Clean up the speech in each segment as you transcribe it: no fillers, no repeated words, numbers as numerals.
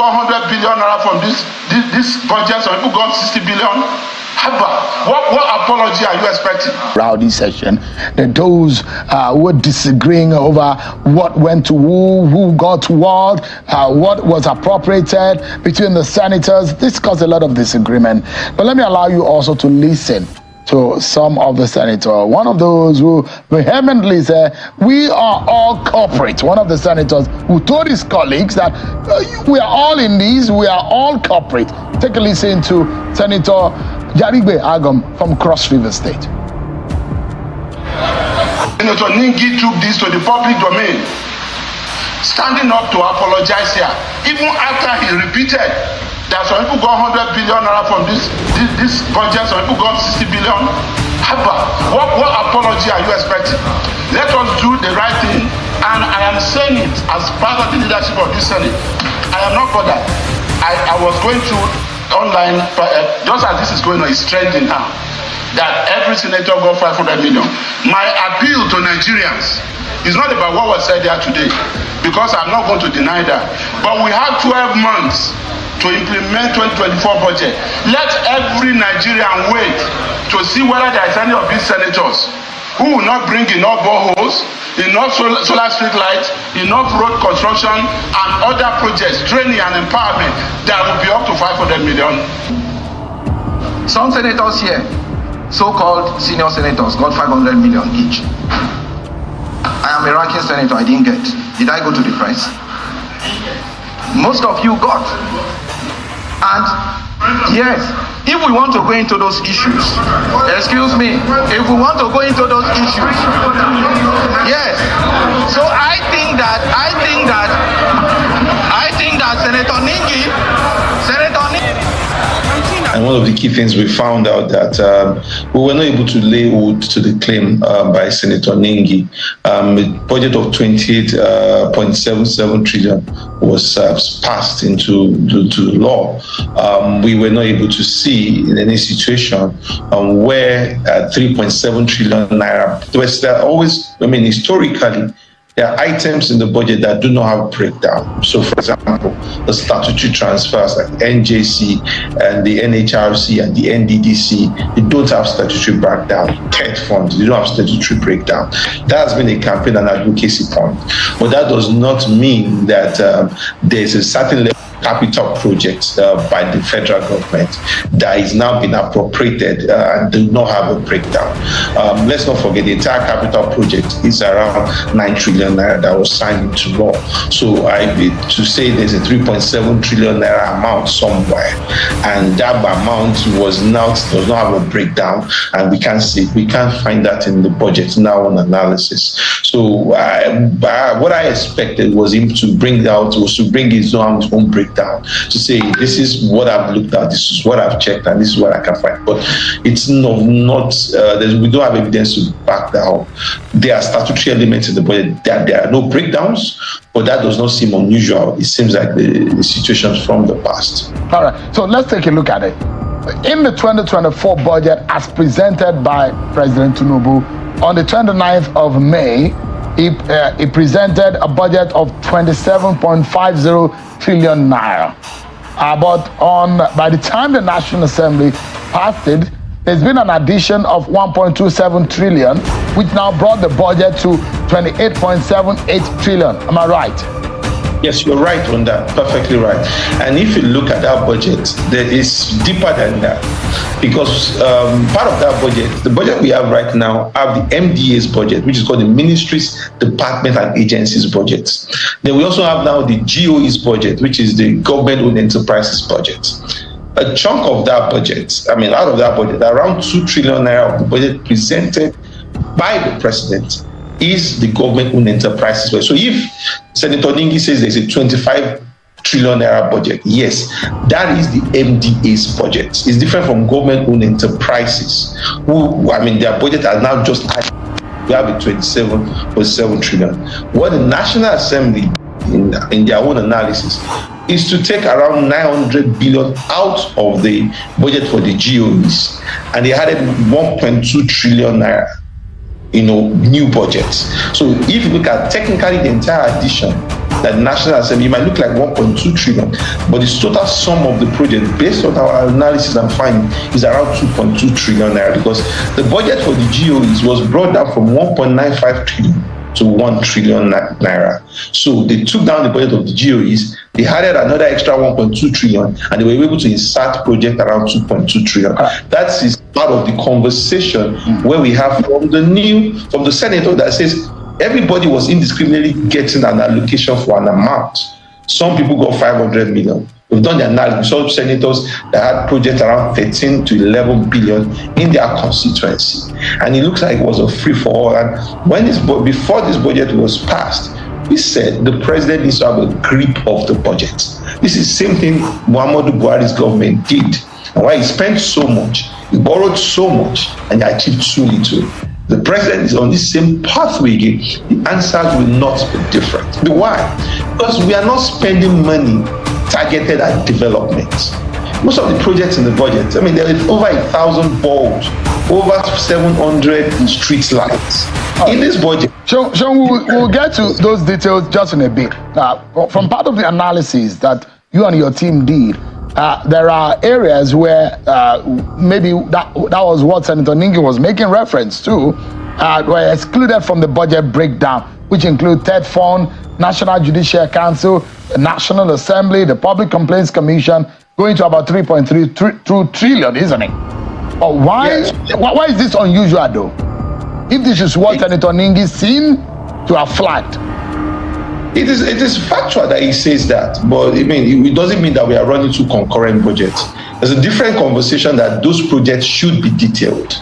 got 100 billion naira from this budget, some people got 60 billion. What apology are you expecting? Rowdy session, those who were disagreeing over what went to who got what was appropriated between the senators. This caused a lot of disagreement. But let me allow you also to listen to some of the senators. One of those who vehemently said, we are all culprits. One of the senators who told his colleagues that we are all in this, we are all culprit. Take a listen to Senator Jaribe Agam from Cross River State. Senator Ningi took this to the public domain, standing up to apologize here, even after he repeated that some people got 100 billion naira from this budget, some people got 60 billion. What apology are you expecting? Let us do the right thing, and I am saying it as part of the leadership of this Senate. I am not bothered. I was going to online, just as this is going on, it's trending now, that every senator got 500 million. My appeal to Nigerians is not about what was said there today, because I'm not going to deny that. But we have 12 months to implement 2024 budget. Let every Nigerian wait to see whether there is any of these senators who will not bring enough boreholes, enough solar street lights, enough road construction and other projects, training and empowerment that will be up to 500 million. Some senators here, so-called senior senators, got 500 million each. I am a ranking senator, I didn't get. Did I go to the press? Most of you got. And yes, if we want to go into those issues, excuse me, if we want to go into those issues, yes. So I think that Senator Ningi. And one of the key things we found out that we were not able to lay hold to the claim by Senator Ningi. A budget of 28.77 trillion was passed into law. We were not able to see in any situation where 3.7 trillion naira, there always, historically, there are items in the budget that do not have a breakdown. So, for example, the statutory transfers like NJC and the NHRC and the NDDC, they don't have statutory breakdown. TED funds, they don't have statutory breakdown. That has been a campaign and advocacy point. But that does not mean that there's a certain level capital projects by the federal government that is now being appropriated and do not have a breakdown. Let's not forget the entire capital project is around 9 trillion naira that was signed into law. So to say there's a 3.7 trillion naira amount somewhere and that amount does not have a breakdown, and we can't find that in the budget now on analysis. So what I expected was him to bring his own breakdown, to say this is what I've looked at, this is what I've checked, and this is what I can find. But it's we don't have evidence to back that up. There are statutory elements in the budget that there are no breakdowns, but that does not seem unusual. It seems like the situations from the past. All right, so let's take a look at it. In the 2024 budget as presented by President Tinubu on the 29th of May, he presented a budget of 27.50 trillion naira. But by the time the National Assembly passed it, there's been an addition of 1.27 trillion, which now brought the budget to 28.78 trillion. Am I right? Yes, you're right on that, perfectly right. And if you look at that budget, that is deeper than that, because part of that budget, the budget we have right now, have the MDA's budget, which is called the Ministries, Department and Agencies budgets. Then we also have now the GOE's budget, which is the Government-Owned Enterprises budget. A chunk of that budget, out of that budget, around 2 trillion naira of the budget presented by the president is the government-owned enterprises. So if Senator Ningi says there's a 25 trillion naira budget, yes, that is the MDA's budget. It's different from government-owned enterprises, who, their budget are now just added. We have a 27.7 trillion. What the National Assembly, in their own analysis, is to take around 900 billion out of the budget for the GOEs, and they added 1.2 trillion naira. New budgets. So if you look at technically the entire addition that National Assembly, it might look like 1.2 trillion, but the total sum of the project, based on our analysis and finding, is around 2.2 trillion naira, because the budget for the GOEs was brought down from 1.95 trillion to 1 trillion naira. So they took down the budget of the GOEs, they added another extra 1.2 trillion, and they were able to insert project around 2.2 trillion. That is part of the conversation where we have from the senator that says everybody was indiscriminately getting an allocation for an amount. Some people got 500 million. We've done the analysis. Some senators that had projects around 13 to 11 billion in their constituency. And it looks like it was a free-for-all. And before this budget was passed, we said the president needs to have a grip of the budget. This is the same thing Muhammadu Buhari's government did. And why he spent so much, he borrowed so much, and he achieved so little. The president is on the same pathway again. The answers will not be different. Why? Because we are not spending money targeted at development. Most of the projects in the budget, I mean, there is over 1,000 bulbs, over 700 street lights in this budget. Sean, we'll get to those details just in a bit. From part of the analysis that you and your team did, there are areas where maybe that was what Senator Ningi was making reference to, were excluded from the budget breakdown, which include Third Fund, National Judicial Council, the National Assembly, the Public Complaints Commission, going to about 3.3 trillion, isn't it? But why is this unusual though? If this is what Senator Ningi seemed to have flagged. It is factual that he says that, but I mean, it doesn't mean that we are running two concurrent budgets. There's a different conversation that those projects should be detailed.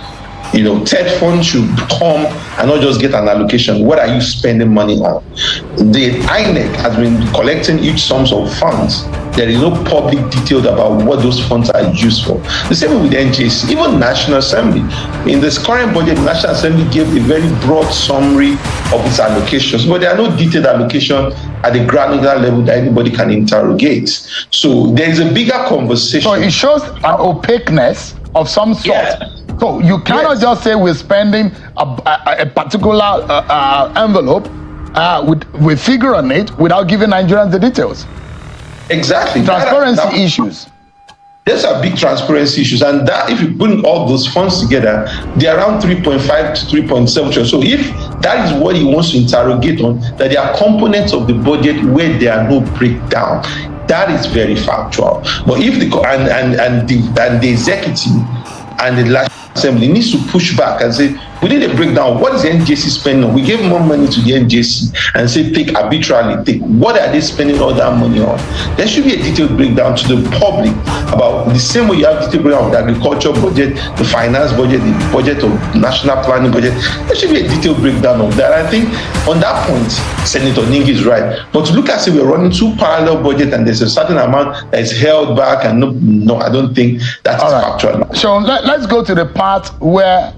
You know, Third Fund should come and not just get an allocation. What are you spending money on? The INEC has been collecting huge sums of funds. There is no public detail about what those funds are used for. The same way with NJC, even National Assembly. In this current budget, the National Assembly gave a very broad summary of its allocations, but there are no detailed allocation at the granular level that anybody can interrogate. So there is a bigger conversation. So it shows an opaqueness of some sort. Yeah. So you cannot just say we're spending a particular envelope with figure on it without giving Nigerians the details. Exactly. Transparency issues. These are big transparency issues, and that if you bring all those funds together, they're around 3.5 to 3.7 trillion. So if that is what he wants to interrogate on, that there are components of the budget where there are no breakdown, that is very factual. But if the executive and the National Assembly needs to push back and say, we need a breakdown. What is the NJC spending on? We gave more money to the NJC and say, take arbitrarily, what are they spending all that money on? There should be a detailed breakdown to the public about the same way you have detailed breakdown of the agriculture budget, the finance budget, the budget of national planning budget. There should be a detailed breakdown of that. I think on that point, Senator Ningi is right. But to look as if we're running two parallel budgets and there's a certain amount that is held back, and no, I don't think that's factual. So let's go to the part where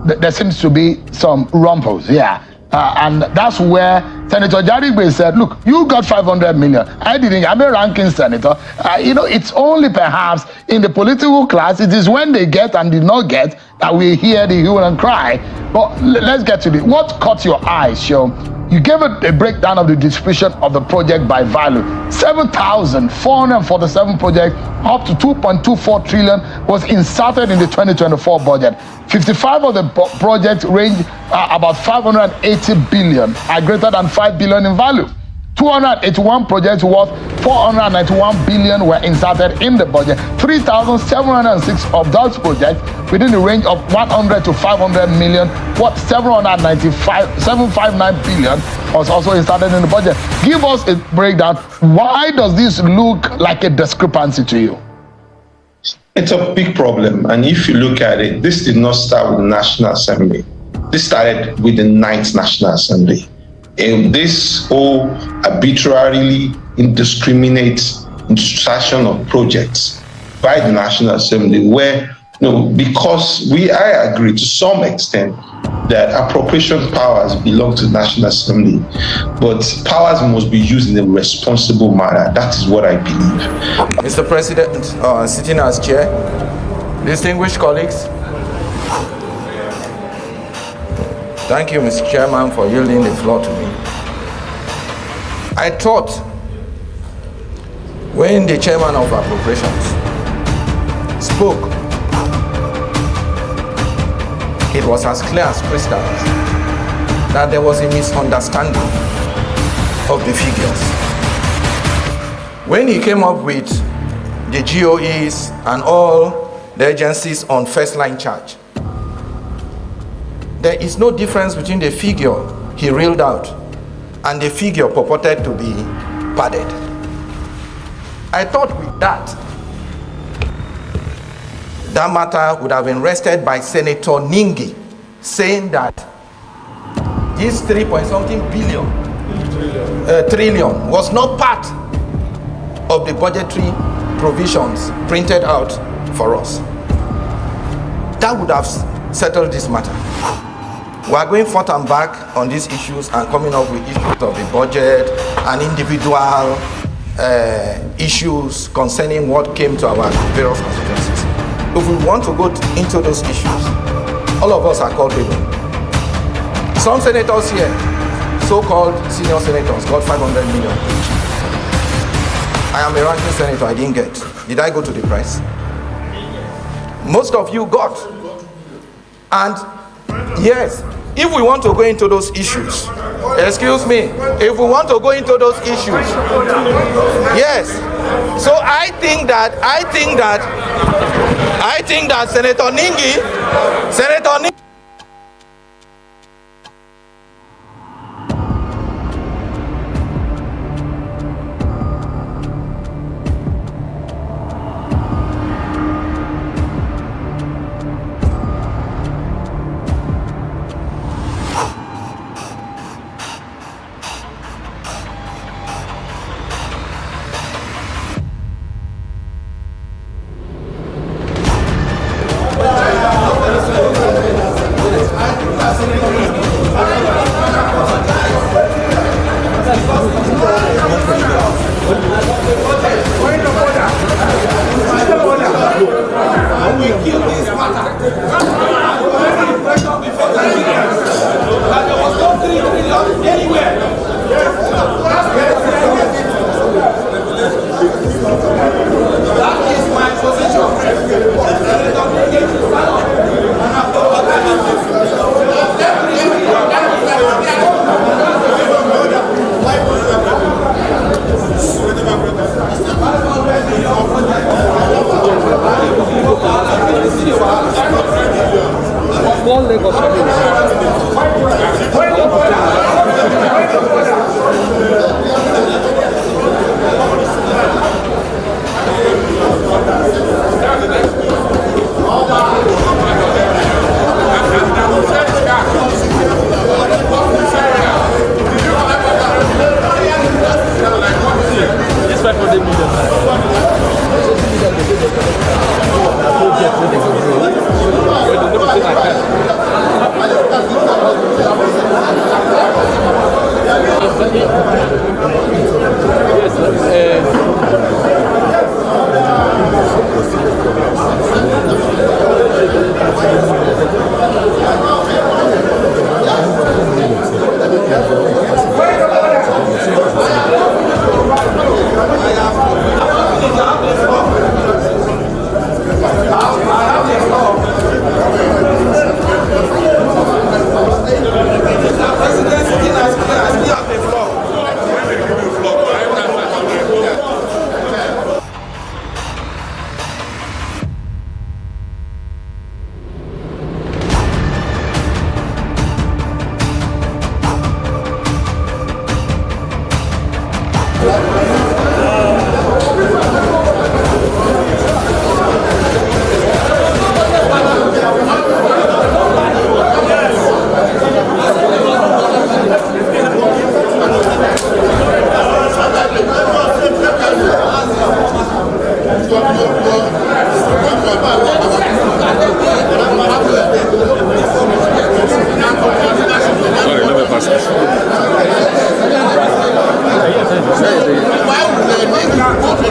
there seems to be some rumples, and that's where Senator Jarigbe said, look, you got 500 million. I didn't. I'm a ranking senator. It's only perhaps in the political class, it is when they get and did not get that we hear the hue and cry. But let's get to what caught your eye, Sean? You gave it a breakdown of the distribution of the project by value. 7,447 projects, up to 2.24 trillion, was inserted in the 2024 budget. 55 of the projects range about 580 billion, are greater than 5 billion in value. 281 projects worth 491 billion were inserted in the budget. 3,706 of those projects within the range of 100 to 500 million, worth 759 billion was also inserted in the budget. Give us a breakdown. Why does this look like a discrepancy to you? It's a big problem. And if you look at it, this did not start with the National Assembly. This started with the 9th National Assembly. And this whole arbitrarily indiscriminate insertion of projects by the National Assembly, where, because I agree to some extent that appropriation powers belong to the National Assembly, but powers must be used in a responsible manner. That is what I believe. Mr. President, sitting as chair, distinguished colleagues, thank you, Mr. Chairman, for yielding the floor to me. I thought when the chairman of appropriations spoke, it was as clear as crystal that there was a misunderstanding of the figures. When he came up with the GOEs and all the agencies on first line charge, there is no difference between the figure he reeled out and the figure purported to be padded. I thought with that matter would have been rested by Senator Ningi, saying that this 3-point-something trillion was not part of the budgetary provisions printed out for us. That would have settled this matter. We are going forth and back on these issues and coming up with issues of the budget and individual issues concerning what came to our various constituencies. If we want to go into those issues, all of us are culpable. Some senators here, so-called senior senators, got 500 million each. I am a ranking senator, I didn't get. Did I go to the press? Most of you got. And yes, if we want to go into those issues, excuse me, if we want to go into those issues, yes. So I think that Senator Ningi.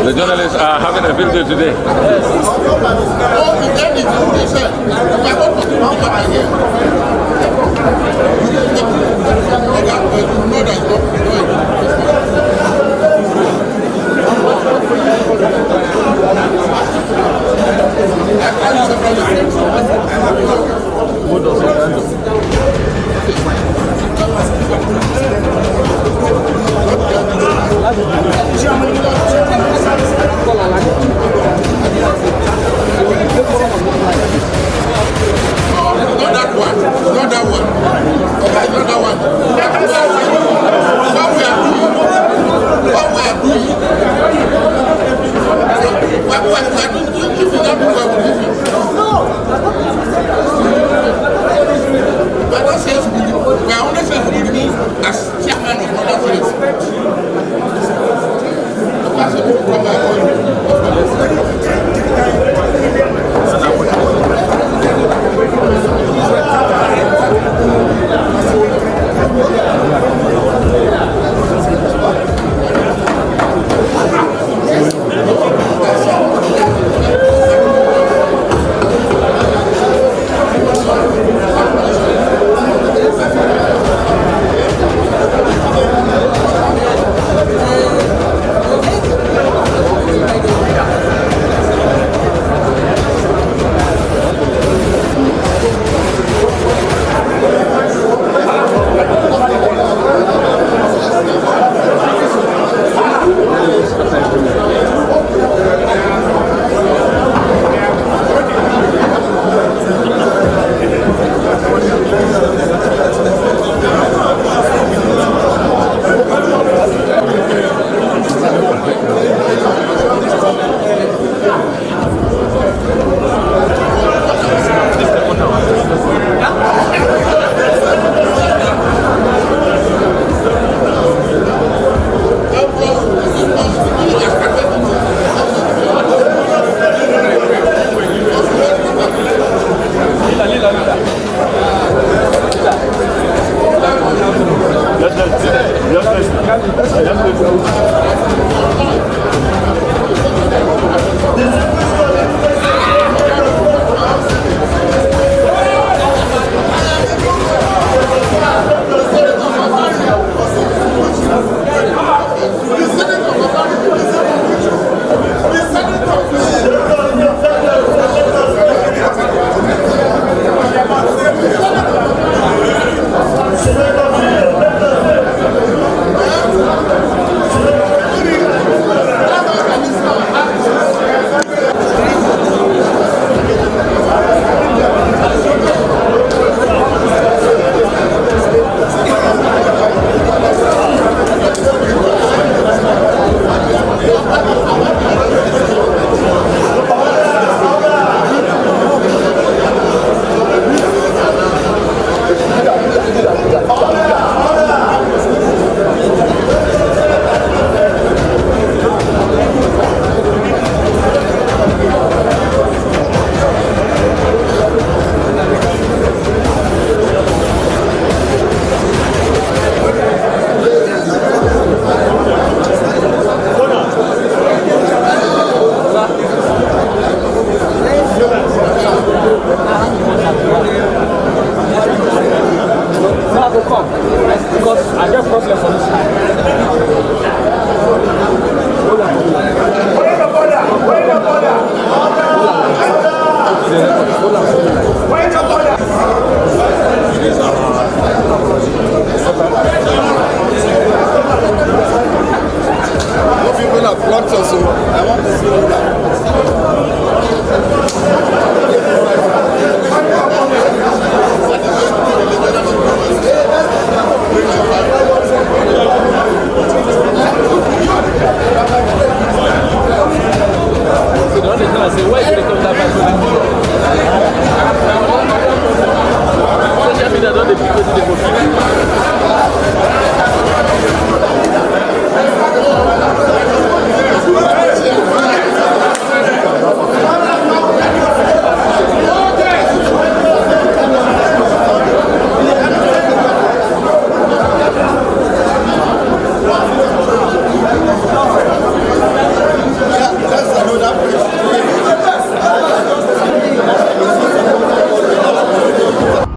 The journalists are having a field day today.